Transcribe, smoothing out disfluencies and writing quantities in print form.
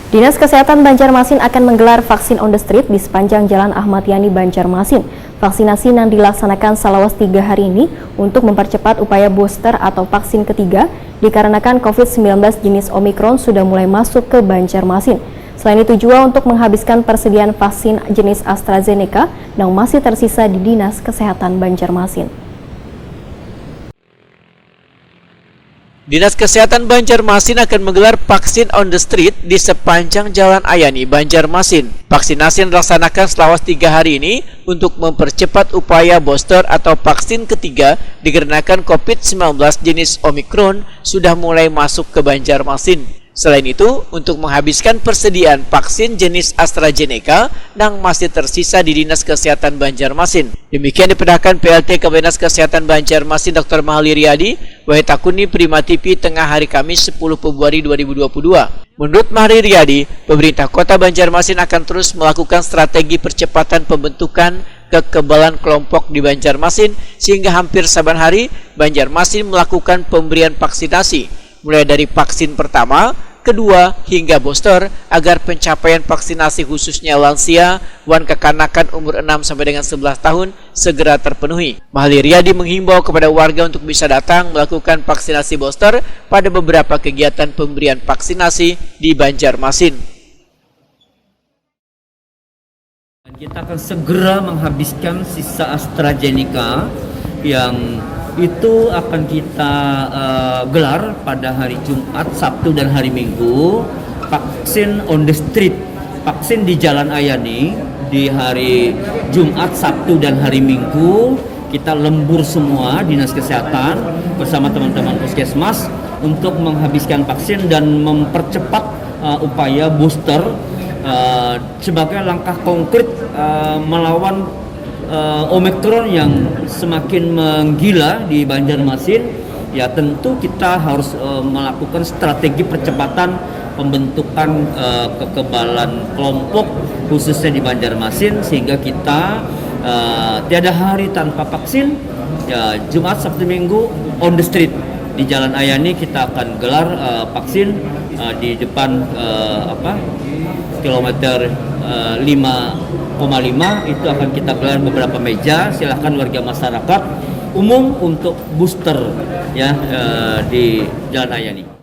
Dinas Kesehatan Banjarmasin akan menggelar vaksin on the street di sepanjang Jalan Ahmad Yani, Banjarmasin. Vaksinasi yang dilaksanakan selawas 3 hari ini untuk mempercepat upaya booster atau vaksin ketiga dikarenakan COVID-19 jenis Omikron sudah mulai masuk ke Banjarmasin. Selain itu juga untuk menghabiskan persediaan vaksin jenis AstraZeneca yang masih tersisa di Dinas Kesehatan Banjarmasin. Dinas Kesehatan Banjarmasin akan menggelar vaksin on the street di sepanjang Jalan Ayani, Banjarmasin. Vaksinasi yang dilaksanakan selama 3 hari ini untuk mempercepat upaya booster atau vaksin ketiga dikarenakan COVID-19 jenis Omikron sudah mulai masuk ke Banjarmasin. Selain itu, untuk menghabiskan persediaan vaksin jenis AstraZeneca yang masih tersisa di Dinas Kesehatan Banjarmasin. Demikian dipedahkan PLT Kabinat Kesehatan Banjarmasin Dr. Mahali Riyadi, Wahitakuni Prima TV tengah hari Kamis 10 Februari 2022. Menurut Mahali Riyadi, pemerintah Kota Banjarmasin akan terus melakukan strategi percepatan pembentukan kekebalan kelompok di Banjarmasin sehingga hampir saban hari Banjarmasin melakukan pemberian vaksinasi, mulai dari vaksin pertama, kedua hingga booster agar pencapaian vaksinasi khususnya lansia, wan kekanakan umur 6 sampai dengan 11 tahun segera terpenuhi. Mahali Riyadi menghimbau kepada warga untuk bisa datang melakukan vaksinasi booster pada beberapa kegiatan pemberian vaksinasi di Banjarmasin. Kita akan segera menghabiskan sisa AstraZeneca yang itu akan kita gelar pada hari Jumat, Sabtu, dan hari Minggu. Vaksin on the street, vaksin di Jalan Ayani di hari Jumat, Sabtu, dan hari Minggu. Kita lembur semua Dinas Kesehatan bersama teman-teman Puskesmas untuk menghabiskan vaksin dan mempercepat upaya booster sebagai langkah konkret melawan Omikron yang semakin menggila di Banjarmasin. Ya tentu kita harus melakukan strategi percepatan pembentukan kekebalan kelompok khususnya di Banjarmasin sehingga kita tiada hari tanpa vaksin. Ya, Jumat, Sabtu, Minggu on the street di Jalan Ayani kita akan gelar vaksin di depan kilometer 5,5 itu akan kita gelar beberapa meja. Silahkan warga masyarakat umum untuk booster ya di Jalan Ayani.